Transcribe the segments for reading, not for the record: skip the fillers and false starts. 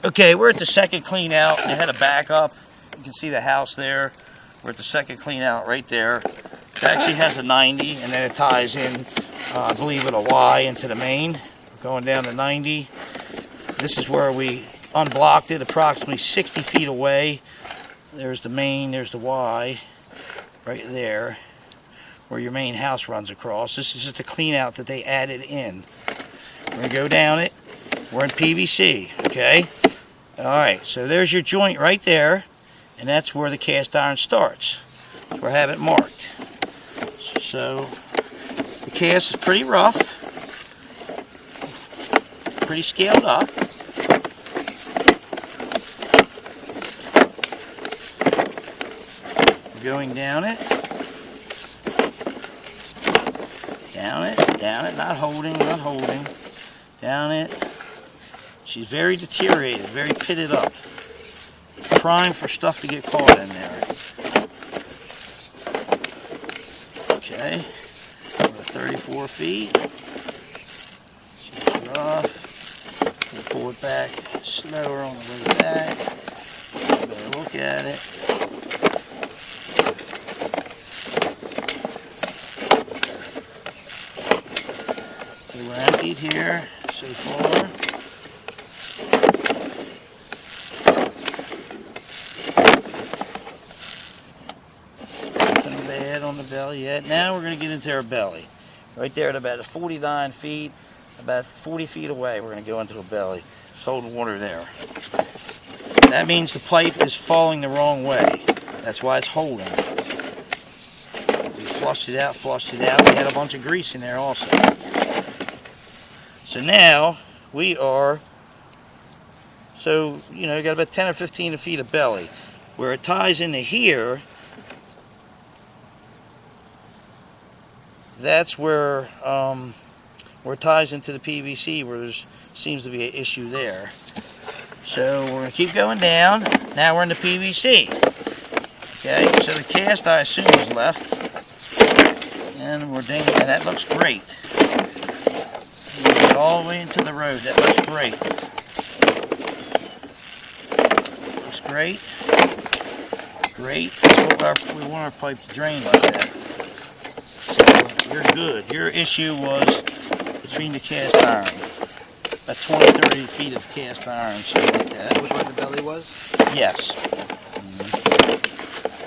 Okay, we're at the second clean out. They had a backup. You can see the house there. We're at the second clean out right there. It actually has a 90, and then it ties in, I believe, with a Y into the main. Going down to 90. This is where we unblocked it, approximately 60 feet away. There's the main, there's the Y, right there, where your main house runs across. This is just a clean out that they added in. We're going to go down it. We're in PVC, okay? Alright, so there's your joint right there, and that's where the cast iron starts. We have it marked. So, the cast is pretty rough, pretty scaled up. We're going down it, not holding, down it. She's very deteriorated, very pitted up. Prime for stuff to get caught in there. Okay, we're at 34 feet. She's rough. We'll pull it back slower on the way back. Better look at it. So we're emptied here so far. Nothing bad on the belly yet. Now we're going to get into our belly. Right there at about 49 feet, about 40 feet away, we're going to go into the belly. It's holding water there. That means the pipe is falling the wrong way. That's why it's holding. We flushed it out. We had a bunch of grease in there also. So now we are, you got about 10 or 15 feet of belly. Where it ties into here, that's where it ties into the PVC, where there seems to be an issue there. So we're going to keep going down. Now we're in the PVC. Okay, so the cast I assume is left. And we're dinging, and that looks great. We get all the way into the road. That looks great. Looks great. Great. That's what we want our pipe to drain like that. So you're good. Your issue was between the cast iron. About 20, 30 feet of cast iron, something like that. Which one the belly was? Yes.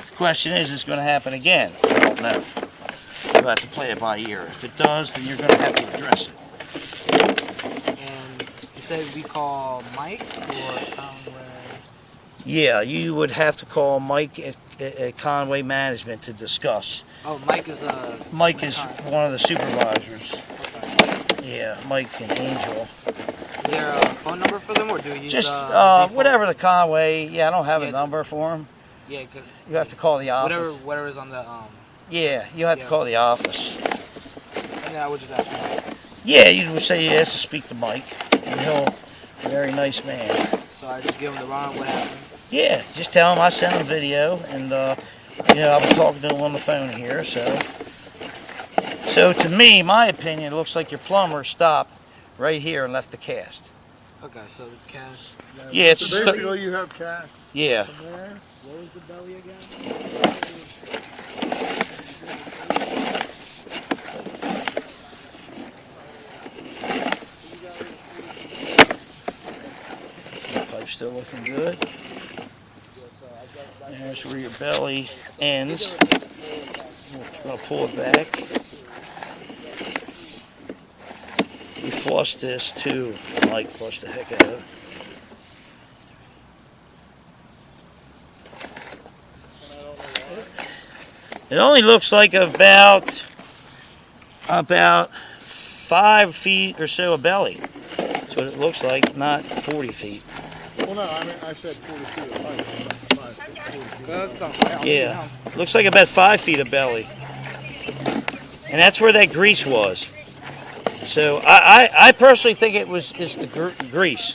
The question is it going to happen again? I don't know. You'll have to play it by ear. If it does, then you're going to have to address it. And you said we call Mike or Conway? Yeah, you would have to call Mike at Conway Management to discuss. Oh, Mike is the... Mike is one of the supervisors. Okay. Yeah, Mike and Angel. Is there a phone number for them, or do you use just whatever the Conway? Yeah, I don't have a number for him. Yeah, because you have to call the office. Whatever is on the Yeah, you have to call the office. And then I would just ask for Mike. Yeah, you would say yes to speak to Mike, and he'll a very nice man. So I just give him the run. What happened? Yeah, just tell him I sent him a video, and I was talking to him on the phone here. So to me, my opinion, it looks like your plumber stopped right here and left the cast. Okay, so the cast. Yeah, it's so basically you have cast. Yeah. From there, what was the belly again? The pipe's still looking good. There's where your belly ends. I'm going to pull it back. We flushed this too. Mike flushed the heck out of it. It only looks like about 5 feet or so of belly. That's what it looks like, not 40 feet. Well, no, I mean, I said 40 feet of pipe. Yeah, looks like about 5 feet of belly. And that's where that grease was. So I personally think it was the grease.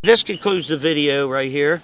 this concludes the video right here.